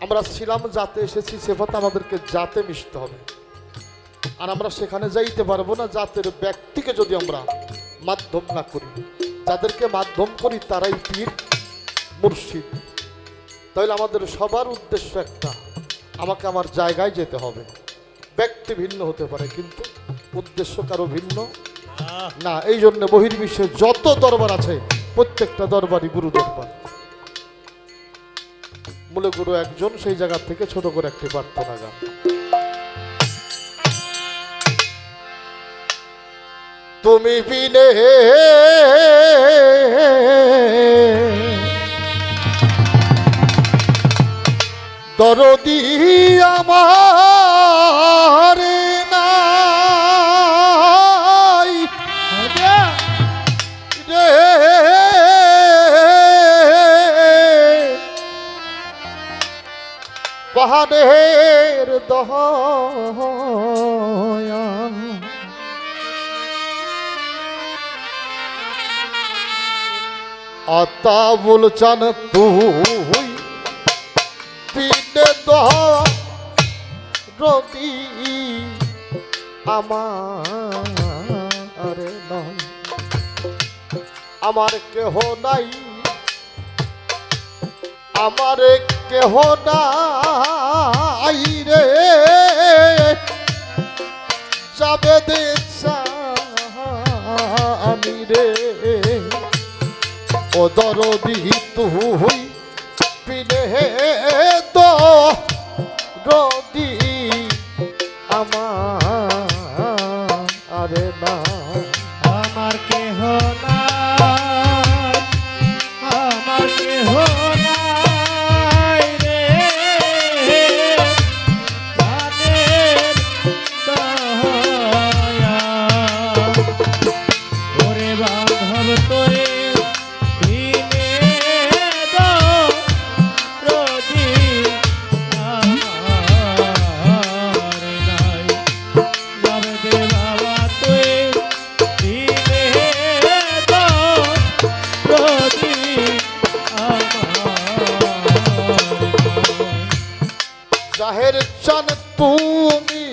আমরা ছিলাম যাতে এসেছি, সেফাত আমাদেরকে যাতে মিশতে হবে। আর আমরা সেখানে যাইতে পারবো না জাতের ব্যক্তিকে যদি আমরা মাধ্যম না করি। যাদেরকে মাধ্যম করি তারাই পীর মুর্শিদ। তাহলে আমাদের সবার উদ্দেশ্য একটা, আমাকে আমার জায়গায় যেতে হবে। ব্যক্তি ভিন্ন হতে পারে কিন্তু উদ্দেশ্য কারো ভিন্ন না। এই জন্য বহির্বিশ্বে যত দরবার আছে প্রত্যেকটা দরবারই গুরু দরবার। মূল গুরু একজন, সেই জায়গা থেকে ছোট করে একটি প্রার্থনা গান। তুমি বিনে দরদি আমার নাই রে, পাহাড়ের দয়া আতা বলছান তুই বিনে দরদি আমার নয়, আমার কেহ নাই, আমার কেহ নাই রে, যাবে দেশা আমি রে, ও দরদি তুই বিনে দরদি আমার না, আমার কেহ নাই, আমার কেহ নাই রে, প্রাণের দয়া ওরে বান্ধব তোরে দিনে দরদি আমার নাই, যাবে দে বাবা তুই দিনে দরদি জাহের চান তুমি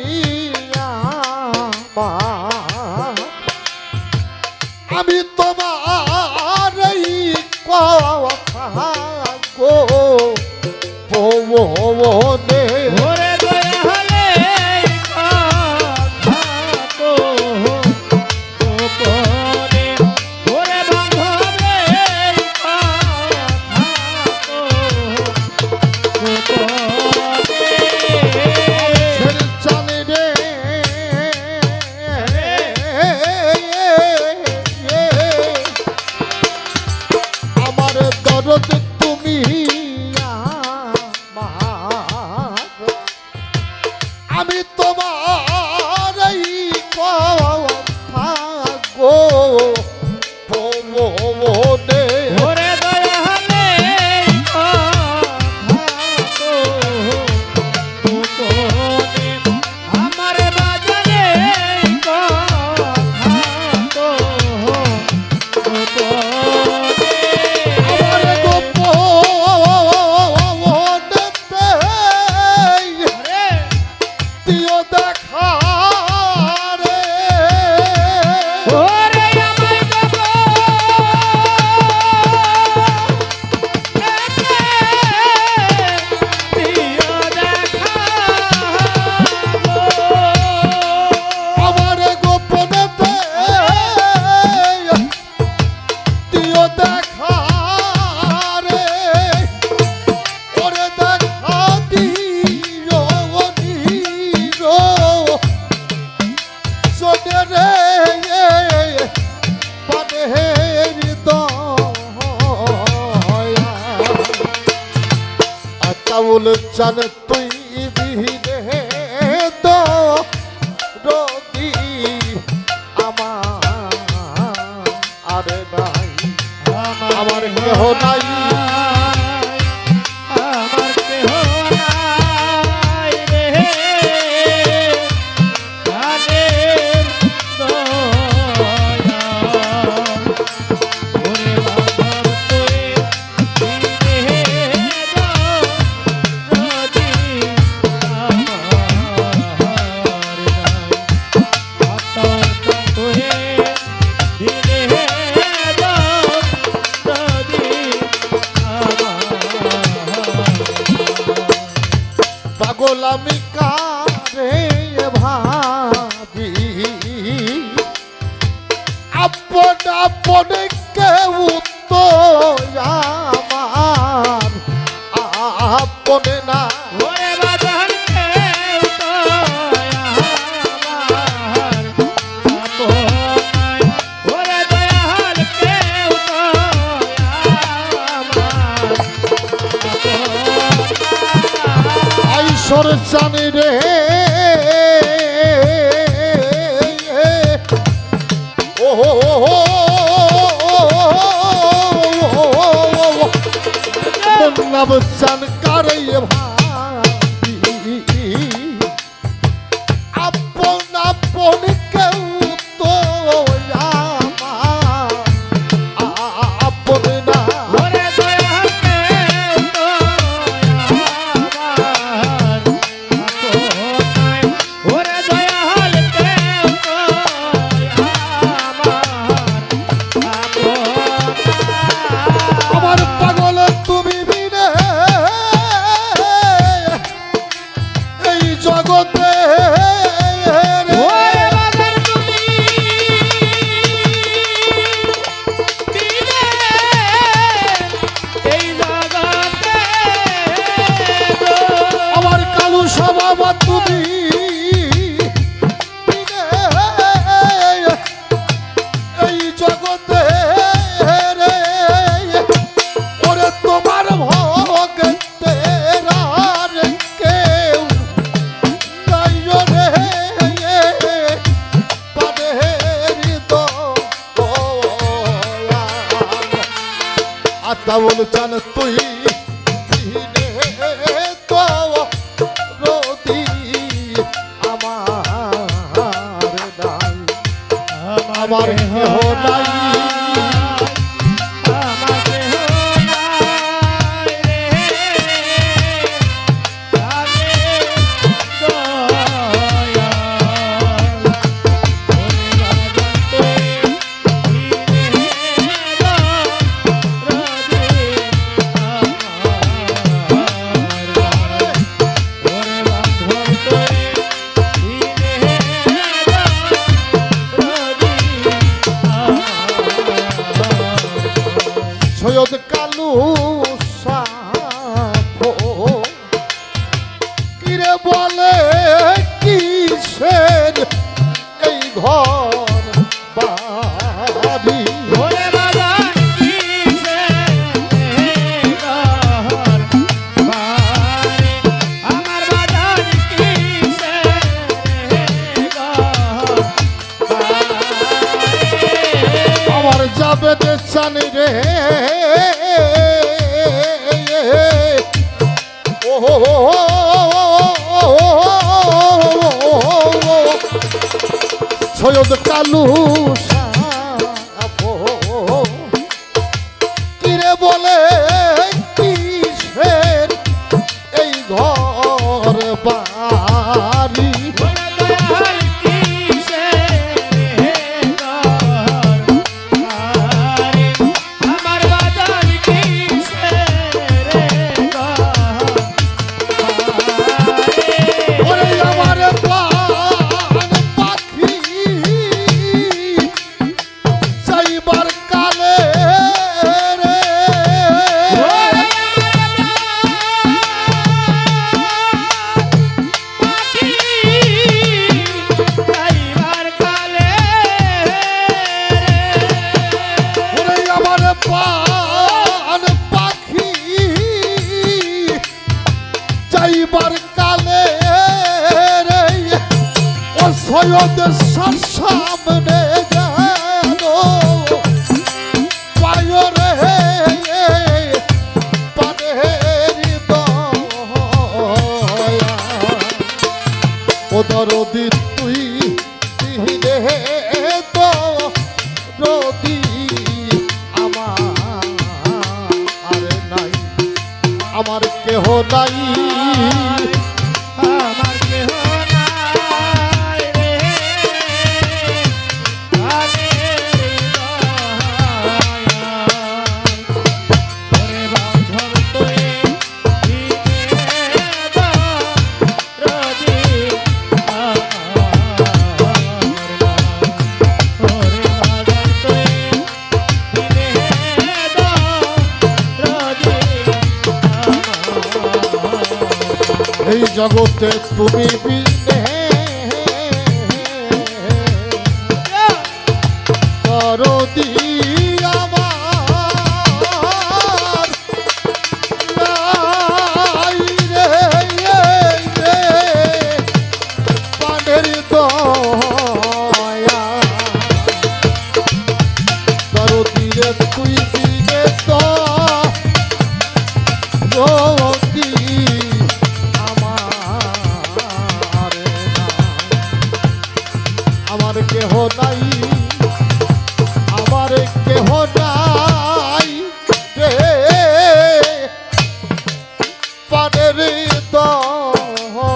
আমার, আমি তোমার এই কথা গো ভুবনে ওরে দয়া হলে কথা তো গোপনে, ওরে বান্ধব রে কথা তো গোপনে, চান রে আমার দরদ তুমি আমার, আমি তোমার এই কথা গো ভুবনে ওরে দয়া হলে কথা তো গোপনে, আমার বাজারে কথা তো গোপনে, আমার গোপনেতে আরে দিও দেখা রে, ওরে আমার দিও দেখা আমার গোপনেতে দিও দেখা রে, ওরে দেখা দিও দিও সোনে রে পানের দয়া আতাউল চান তুই বিনে দরদি আমার নাই, আমার কেহ নাই, আমার কেহ নাই রে, প্রাণের দয়া ওরে বান্ধব তুই দিনে পাগল আমি কারে ভাবি আপন আপন কেউ তো আমার আপন না ওরে বাজান কেউ তো আমার আপন নাই। ওরে দয়াল কেউ তো আমার আপন নাই। আইসর জানি রে ও নাম চান কারে ভাবি আপন আপন কেউ তো আমার আপন না ওরে দয়াল কেউ তো আমার আপন নাই। ওরে দয়াল কেউ তো আমার আপন নাই। আমার পাগল তুমি বিনে এই জগতে ওরে বাজার তুমি বিনে এই জগতে গো। আমার কালু স্বভাব তুমি বিনে এই জগতে রে ওরে তোমার ভক্তের আর কেউ নাই রে পাদের দয়া আতা বল চান তুই দিনে তো রতি আমার নাই আমার কেহ নাই আমার কেহ নাই রে আগে দয়াল। ওরে বাজান তুই দিনে রোদে আমার নাই। ওরে বান্ধব তুই দিনে রোদে আমার। সৈয়দ কালু সাফো কিরে বলে কিসের এই ঘর বাড়ি ওরে বাজান কিসের ঘর বাড়ি আমার বাজান কিসের ঘর বাড়ি আমার যাবে যে চানি রে ও সৈয়দ কালু সাফো কিরে বলে কিসের এই ঘর বাড়ি ওরে দয়াল কিসের ঘর বাড়ি আমার বাজান কিসের ঘর বাড়ি ওরে আমার প্রাণ পাখি যাইবার কালে রে ওরে আমার প্রাণ পাখি যাইবার কালে রে ও সৈয়দ সামনে যেন পায় রে পানের দয়া ও দরদি তুই দিলে তো রদি আমার নাই আমার কেহ নাই আমার কেহ নাই রে ওরে বাঁধব তুই এই জগতে তুমি বিনে দরদি আমার নাই রে পানের দয়া দরদি রে তুই বিনে তো দরদি আমার কেহ নাই, আমার কেহ নাই রে পানের দয়া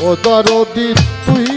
ও দরদি তুই